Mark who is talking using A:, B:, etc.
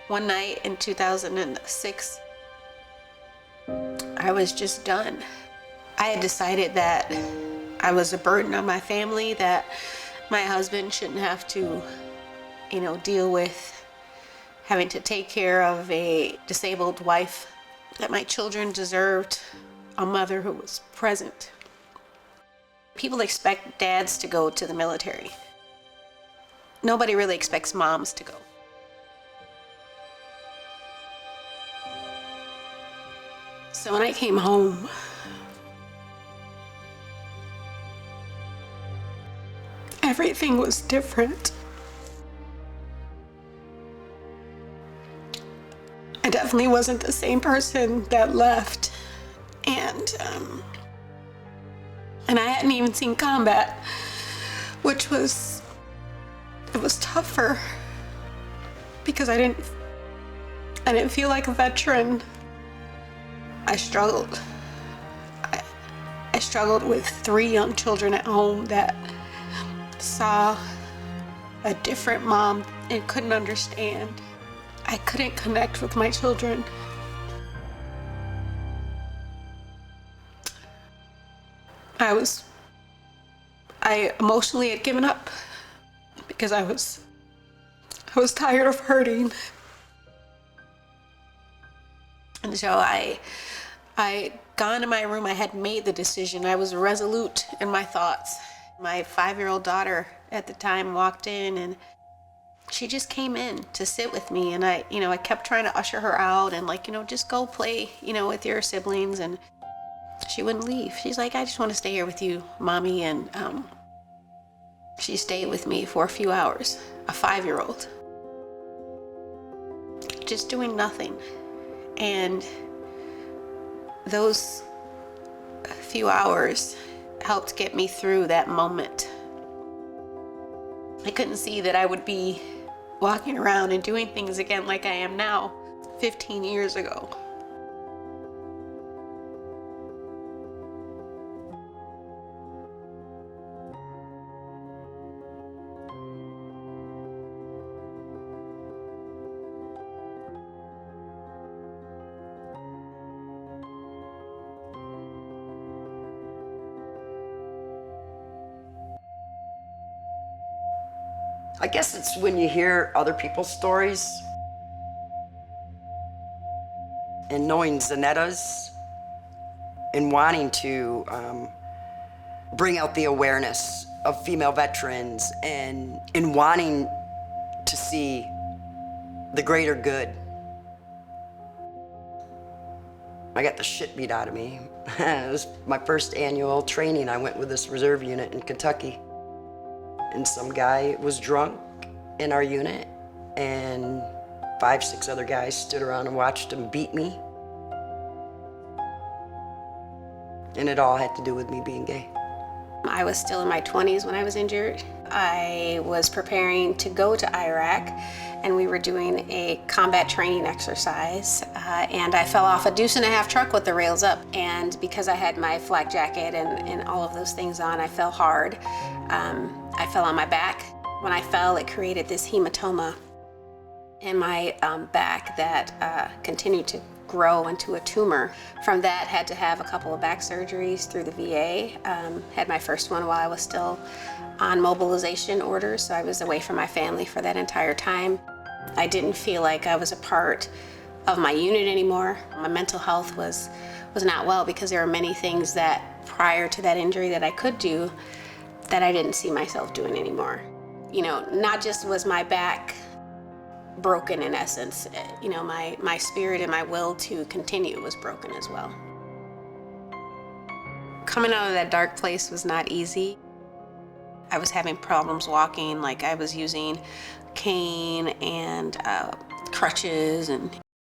A: One night in 2006, I was just done. I had decided that I was a burden on my family, that my husband shouldn't have to, deal with having to take care of a disabled wife, that my children deserved a mother who was present. People expect dads to go to the military. Nobody really expects moms to go. So when I came home, everything was different. I definitely wasn't the same person that left. And I hadn't even seen combat, which was tougher because I didn't feel like a veteran. I struggled. I struggled with 3 young children at home that saw a different mom and couldn't understand. I couldn't connect with my children. I emotionally had given up because I was tired of hurting. And so I got into my room. I had made the decision. I was resolute in my thoughts. My 5-year-old daughter at the time walked in, and she just came in to sit with me. And I kept trying to usher her out and just go play, with your siblings. And she wouldn't leave. She's like, I just want to stay here with you, Mommy. And she stayed with me for a few hours, a 5-year-old, just doing nothing. And those few hours helped get me through that moment. I couldn't see that I would be walking around and doing things again like I am now, 15 years ago.
B: I guess it's when you hear other people's stories and knowing Zaneta's and wanting to bring out the awareness of female veterans and wanting to see the greater good. I got the shit beat out of me. It was my first annual training. I went with this reserve unit in Kentucky. And some guy was drunk in our unit, and 5, 6 other guys stood around and watched him beat me. And it all had to do with me being gay.
A: I was still in my 20s when I was injured. I was preparing to go to Iraq, and we were doing a combat training exercise, and I fell off a 2.5 truck with the rails up. And because I had my flak jacket and all of those things on, I fell hard. I fell on my back. When I fell, it created this hematoma in my back that continued to grow into a tumor. From that, had to have a couple of back surgeries through the VA. Had my first one while I was still on mobilization orders, so I was away from my family for that entire time. I didn't feel like I was a part of my unit anymore. My mental health was not well because there were many things that prior to that injury that I could do that I didn't see myself doing anymore. Not just was my back broken in essence, my spirit and my will to continue was broken as well. Coming out of that dark place was not easy. I was having problems walking, like I was using cane and crutches and